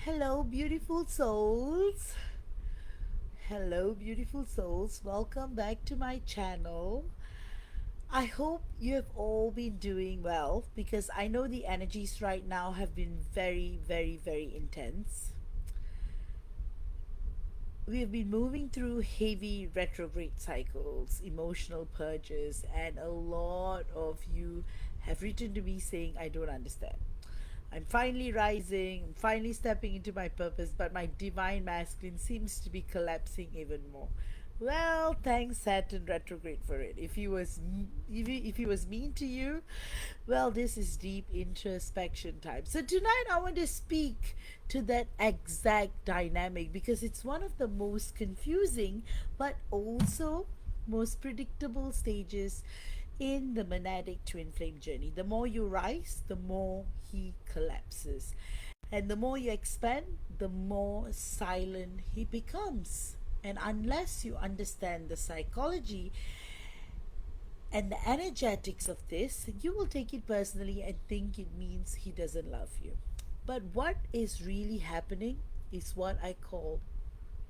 Hello, beautiful souls. Hello, beautiful souls. Welcome back to my channel. I hope you have all been doing well because I know the energies right now have been very, very, very intense. We have been moving through heavy retrograde cycles, emotional purges, and a lot of you have written to me saying, I don't understand. I'm finally rising, I'm finally stepping into my purpose, but my divine masculine seems to be collapsing even more. Well, thanks Saturn retrograde for it. If he was mean to you, well, this is deep introspection time. So tonight I want to speak to that exact dynamic because it's one of the most confusing but also most predictable stages in the monadic twin flame journey. The more you rise, the more he collapses. And the more you expand, the more silent he becomes. And unless you understand the psychology and the energetics of this, you will take it personally and think it means he doesn't love you. But what is really happening is what I call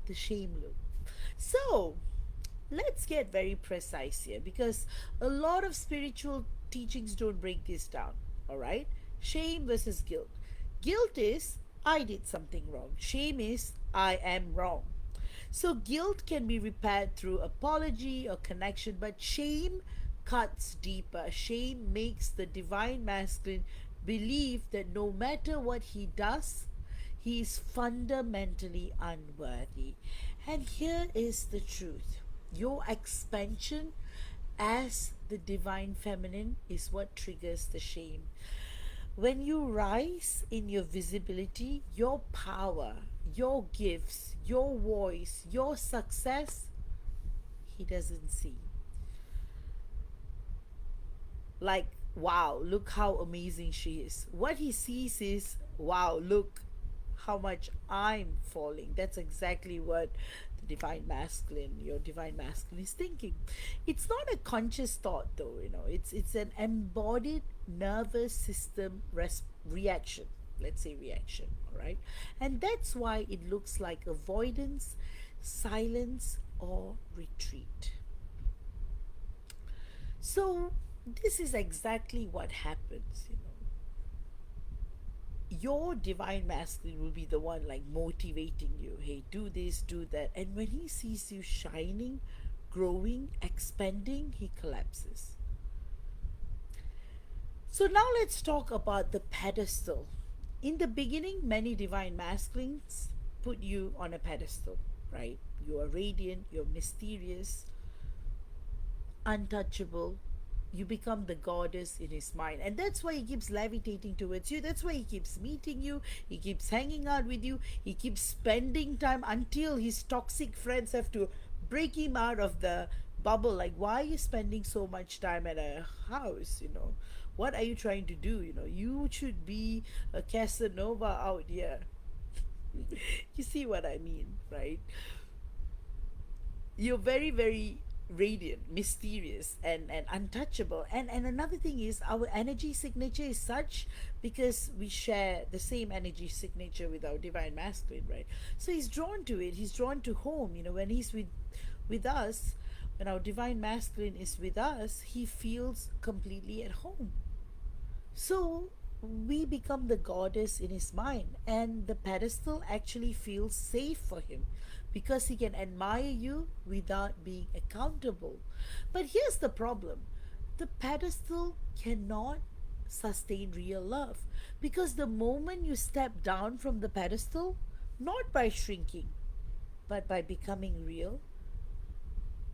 the shame loop. So, let's get very precise here because a lot of spiritual teachings don't break this down. All right? Shame versus guilt. Guilt is I did something wrong, shame is I am wrong. So, guilt can be repaired through apology or connection, but shame cuts deeper. Shame makes the divine masculine believe that no matter what he does, he is fundamentally unworthy. And here is the truth, your expansion as the divine feminine is what triggers the shame. When you rise in your visibility, your power, your gifts, your voice, your success, he doesn't see. Like, wow, look how amazing she is. What he sees is, wow, look how much I'm falling. That's exactly what the divine masculine, your divine masculine is thinking. It's not a conscious thought though, it's an embodied nervous system reaction. Let's say reaction, all right? And that's why it looks like avoidance, silence, or retreat. So this is exactly what happens. Your divine masculine will be the one like motivating you, hey, do this, do that. And when he sees you shining, growing, expanding, he collapses. So now let's talk about the pedestal. In the beginning, many divine masculines put you on a pedestal, right? You are radiant, you're mysterious, untouchable. You become the goddess in his mind, and that's why he keeps levitating towards you. That's why he keeps meeting you, he keeps hanging out with you, he keeps spending time until his toxic friends have to break him out of the bubble. Like, why are you spending so much time at a house? What are you trying to do? You should be a Casanova out here. You see what I mean, right? You're very, very radiant, mysterious, and untouchable. And another thing is our energy signature is such because we share the same energy signature with our divine masculine, right? So he's drawn to it. He's drawn to home. When he's with us, when our divine masculine is with us, he feels completely at home. So we become the goddess in his mind, and the pedestal actually feels safe for him because he can admire you without being accountable. But here's the problem, the pedestal cannot sustain real love because the moment you step down from the pedestal, not by shrinking, but by becoming real,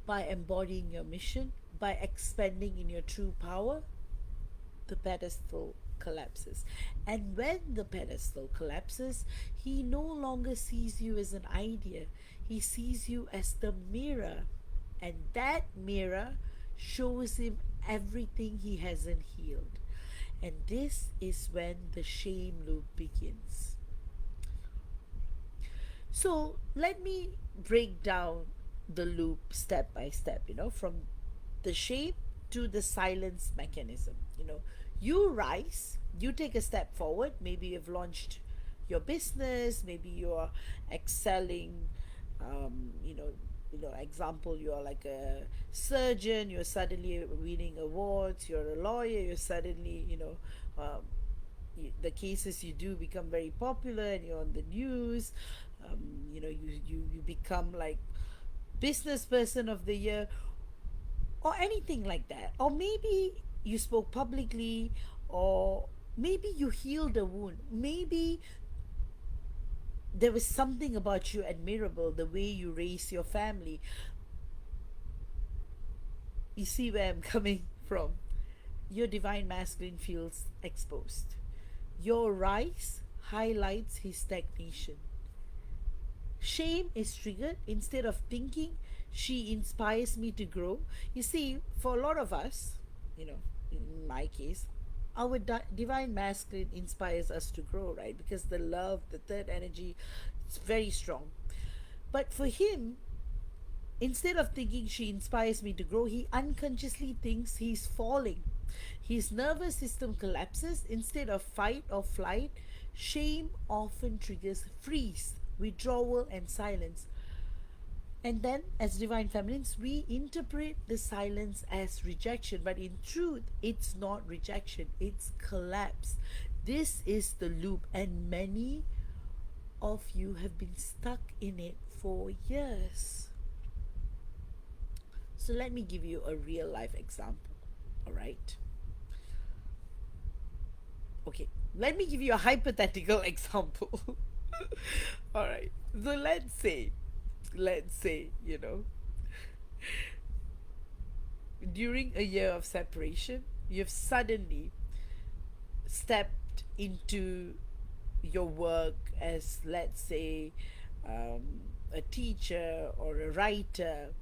by embodying your mission, by expanding in your true power, the pedestal collapses. And when the pedestal collapses, he no longer sees you as an idea, he sees you as the mirror. And that mirror shows him everything he hasn't healed. And this is when the shame loop begins. So let me break down the loop step by step, from the shape to the silence mechanism. You rise, you take a step forward, maybe you've launched your business, maybe you're excelling, you know, example, you're like a surgeon, you're suddenly winning awards, you're a lawyer, you're suddenly, the cases you do become very popular and you're on the news. You become like business person of the year or anything like that. Or maybe you spoke publicly, or maybe you healed a wound. Maybe there was something about you admirable, the way you raise your family. You see where I'm coming from? Your divine masculine feels exposed. Your rise highlights his stagnation. Shame is triggered. Instead of thinking, she inspires me to grow. You see, for a lot of us, you know, in my case, our divine masculine inspires us to grow, right? Because the love, the third energy, it's very strong. But for him, instead of thinking she inspires me to grow, he unconsciously thinks he's falling. His nervous system collapses. Instead of fight or flight, shame often triggers freeze, withdrawal, and silence. And then, as divine feminines, we interpret the silence as rejection, but in truth, it's not rejection, it's collapse. This is the loop, and many of you have been stuck in it for years. So, let me give you a real life example, all right? Okay, let me give you a hypothetical example. All right, so let's say, during a year of separation, you've suddenly stepped into your work as, let's say, a teacher or a writer,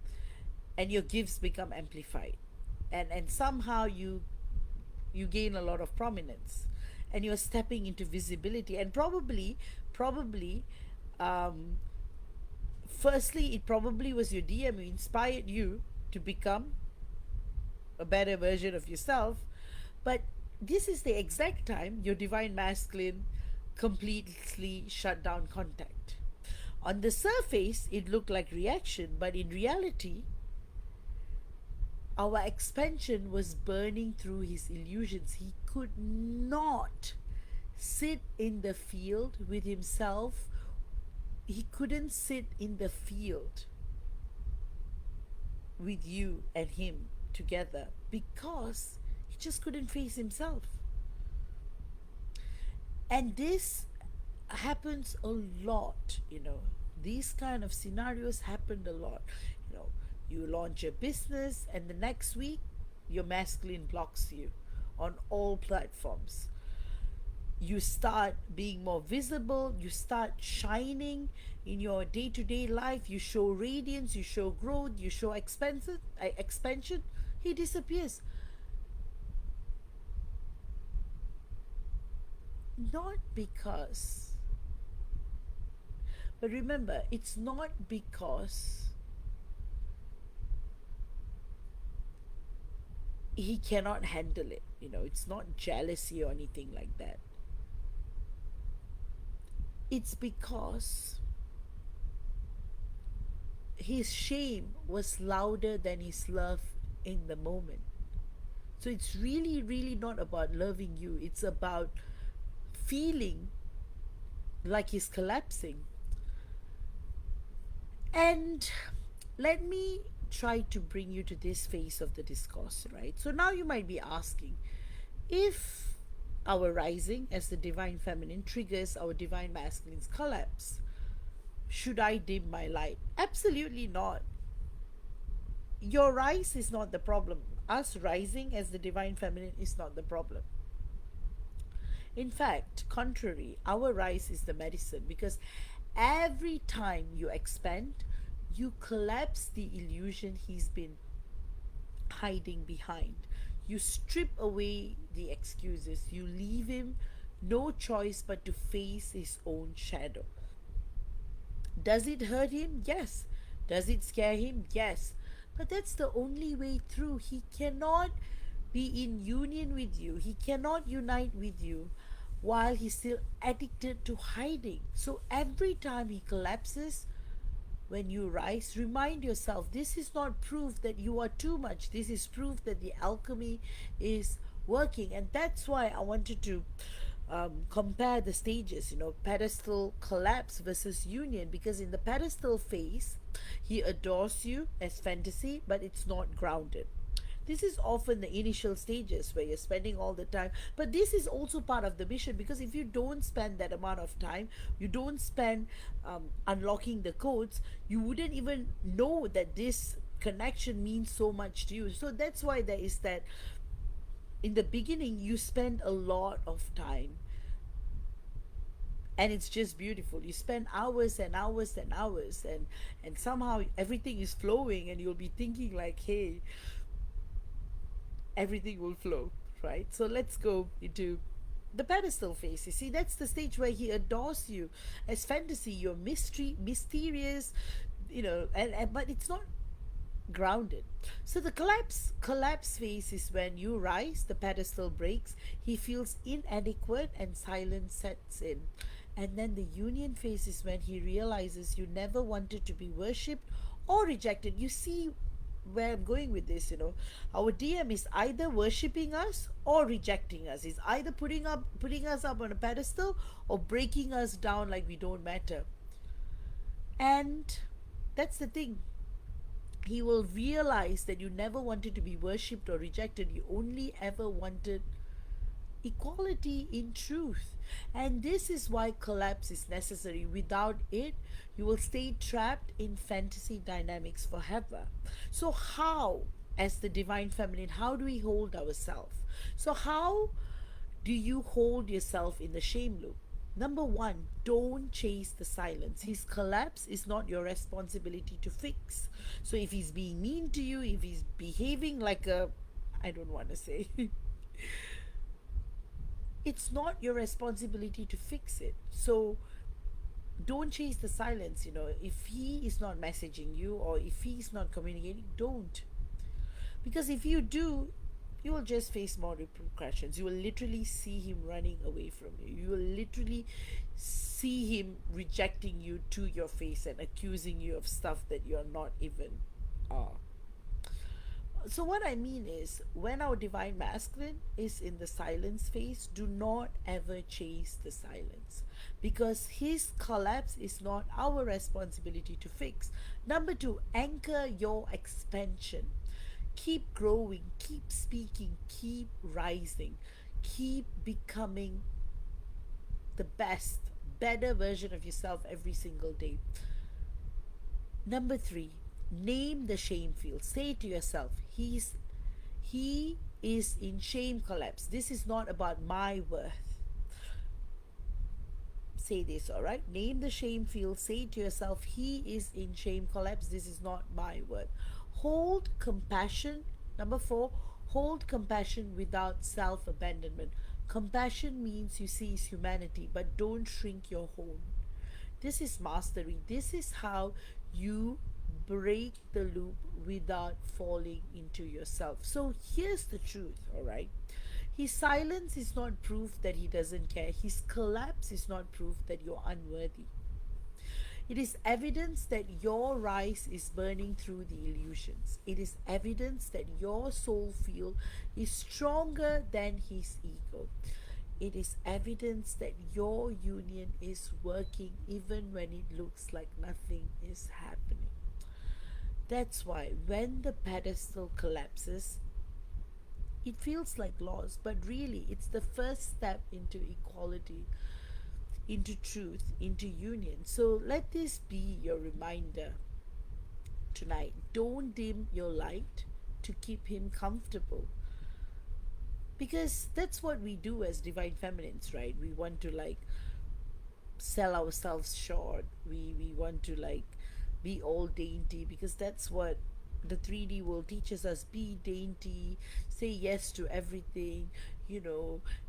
and your gifts become amplified, and somehow you gain a lot of prominence, and you're stepping into visibility, and probably um, firstly, it probably was your DM who inspired you to become a better version of yourself. But this is the exact time your divine masculine completely shut down contact. On the surface, it looked like reaction, but in reality, our expansion was burning through his illusions. He could not sit in the field with himself. He couldn't sit in the field with you and him together because he just couldn't face himself. And this happens a lot, These kind of scenarios happened a lot. You know, you launch a business, and the next week, your masculine blocks you on all platforms. You start being more visible, you start shining in your day-to-day life, you show radiance, you show growth, you show expansion. He disappears. Not because, but remember, it's not because he cannot handle it. It's not jealousy or anything like that. It's because his shame was louder than his love in the moment. So it's really, really not about loving you. It's about feeling like he's collapsing. And let me try to bring you to this phase of the discourse, right? So now you might be asking, if our rising as the divine feminine triggers our divine masculine's collapse, should I dim my light? Absolutely not. Your rise is not the problem. Us rising as the divine feminine is not the problem. In fact, contrary, our rise is the medicine, because every time you expand, you collapse the illusion he's been hiding behind. You strip away the excuses. You leave him no choice but to face his own shadow. Does it hurt him? Yes. Does it scare him? Yes. But that's the only way through. He cannot be in union with you, he cannot unite with you while he's still addicted to hiding. So every time he collapses, when you rise, remind yourself this is not proof that you are too much. This is proof that the alchemy is working. And that's why I wanted to compare the stages, pedestal collapse versus union, because in the pedestal phase, he adores you as fantasy, but it's not grounded. This is often the initial stages where you're spending all the time, but this is also part of the mission, because if you don't spend that amount of time, you don't spend unlocking the codes, you wouldn't even know that this connection means so much to you. So that's why there is that in the beginning you spend a lot of time, and it's just beautiful. You spend hours and hours and hours, and somehow everything is flowing, and you'll be thinking like, hey, everything will flow, right? So let's go into the pedestal phase. You see, that's the stage where he adores you as fantasy. You're mysterious, and but it's not grounded. So the collapse phase is when you rise, the pedestal breaks, he feels inadequate, and silence sets in. And then the union phase is when he realizes you never wanted to be worshipped or rejected. You see where I'm going with this, our DM is either worshipping us or rejecting us. He's either putting us up on a pedestal or breaking us down like we don't matter. And that's the thing. He will realize that you never wanted to be worshipped or rejected. You only ever wanted equality in truth. And this is why collapse is necessary. Without it, you will stay trapped in fantasy dynamics forever. So, how, as the divine feminine, how do we hold ourselves? So, how do you hold yourself in the shame loop? Number one, don't chase the silence. His collapse is not your responsibility to fix. So if he's being mean to you, if he's behaving like a, I don't want to say, it's not your responsibility to fix it. So don't chase the silence. If he is not messaging you or if he's not communicating, don't. Because if you do, you will just face more repercussions. You will literally see him running away from you. You will literally see him rejecting you to your face and accusing you of stuff that you're not even are. So what I mean is, when our divine masculine is in the silence phase, do not ever chase the silence, because his collapse is not our responsibility to fix. Number two, anchor your expansion. Keep growing, keep speaking, keep rising, keep becoming the best, better version of yourself every single day. Number three, name the shame field. Say to yourself, he is in shame collapse. This is not about my worth. Say this, all right? Name the shame field. Say to yourself, he is in shame collapse. This is not my worth. Hold compassion. Number four, hold compassion without self abandonment. Compassion means you see his humanity, but don't shrink your own. This is mastery. This is how you break the loop without falling into yourself. So here's the truth, all right? His silence is not proof that he doesn't care. His collapse is not proof that you're unworthy. It is evidence that your rise is burning through the illusions. It is evidence that your soul field is stronger than his ego. It is evidence that your union is working even when it looks like nothing is happening. That's why when the pedestal collapses, it feels like loss, but really it's the first step into equality, into truth, into union. So let this be your reminder tonight. Don't dim your light to keep him comfortable. Because that's what we do as divine feminines, right? We want to like sell ourselves short. We want to like be all dainty, because that's what the 3D world teaches us. Be dainty, say yes to everything,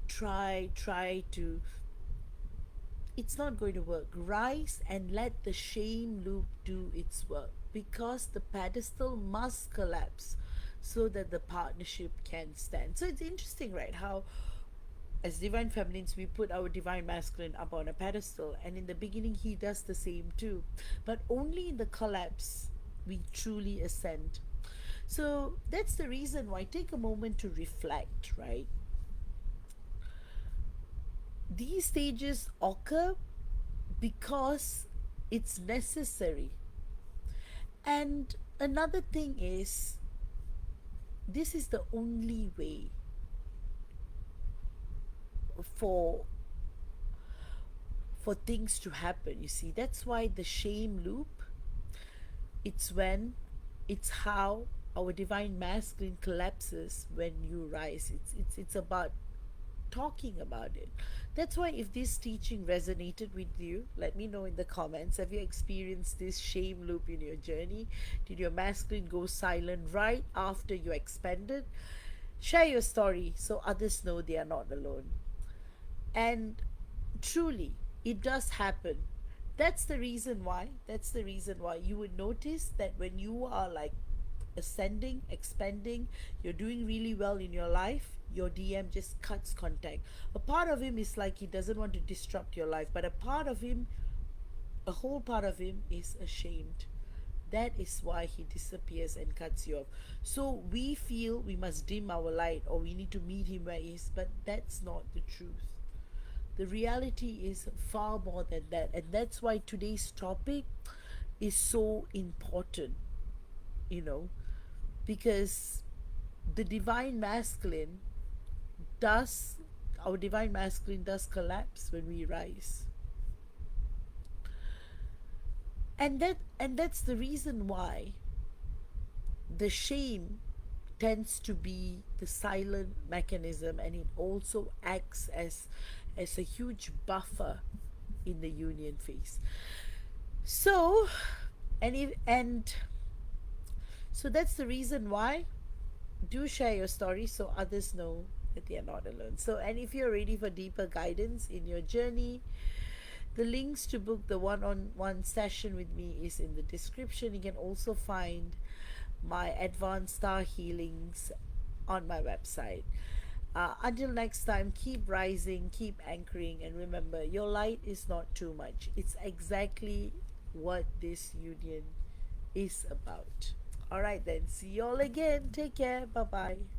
try to. It's not going to work. Rise and let the shame loop do its work, because the pedestal must collapse so that the partnership can stand. So it's interesting, right? How as divine feminines, we put our divine masculine up on a pedestal, and in the beginning, he does the same too. But only in the collapse we truly ascend. So that's the reason why take a moment to reflect, right? These stages occur because it's necessary. And another thing is, this is the only way for things to happen. You see, that's why the shame loop, it's when, it's how our divine masculine collapses when you rise. It's about talking about it. That's why if this teaching resonated with you, let me know in the comments. Have you experienced this shame loop in your journey? Did your masculine go silent right after you expanded? Share your story so others know they are not alone. And truly, it does happen. That's the reason why you would notice that when you are like ascending, expanding, you're doing really well in your life, your DM just cuts contact. A part of him is like he doesn't want to disrupt your life, but a whole part of him is ashamed. That is why he disappears and cuts you off. So we feel we must dim our light or we need to meet him where he is, but that's not the truth. The reality is far more than that, and that's why today's topic is so important, you know, because the divine masculine does our divine masculine does collapse when we rise. And that's the reason why the shame tends to be the silent mechanism, and it also acts as a huge buffer in the union phase. So, and so that's the reason why, do share your story so others know that they are not alone. So, and if you're ready for deeper guidance in your journey, the links to book the one-on-one session with me is in the description. You can also find my advanced star healings on my website. Until next time, keep rising, keep anchoring, and remember, your light is not too much. It's exactly what this union is about. All right, then. See you all again. Take care. Bye bye.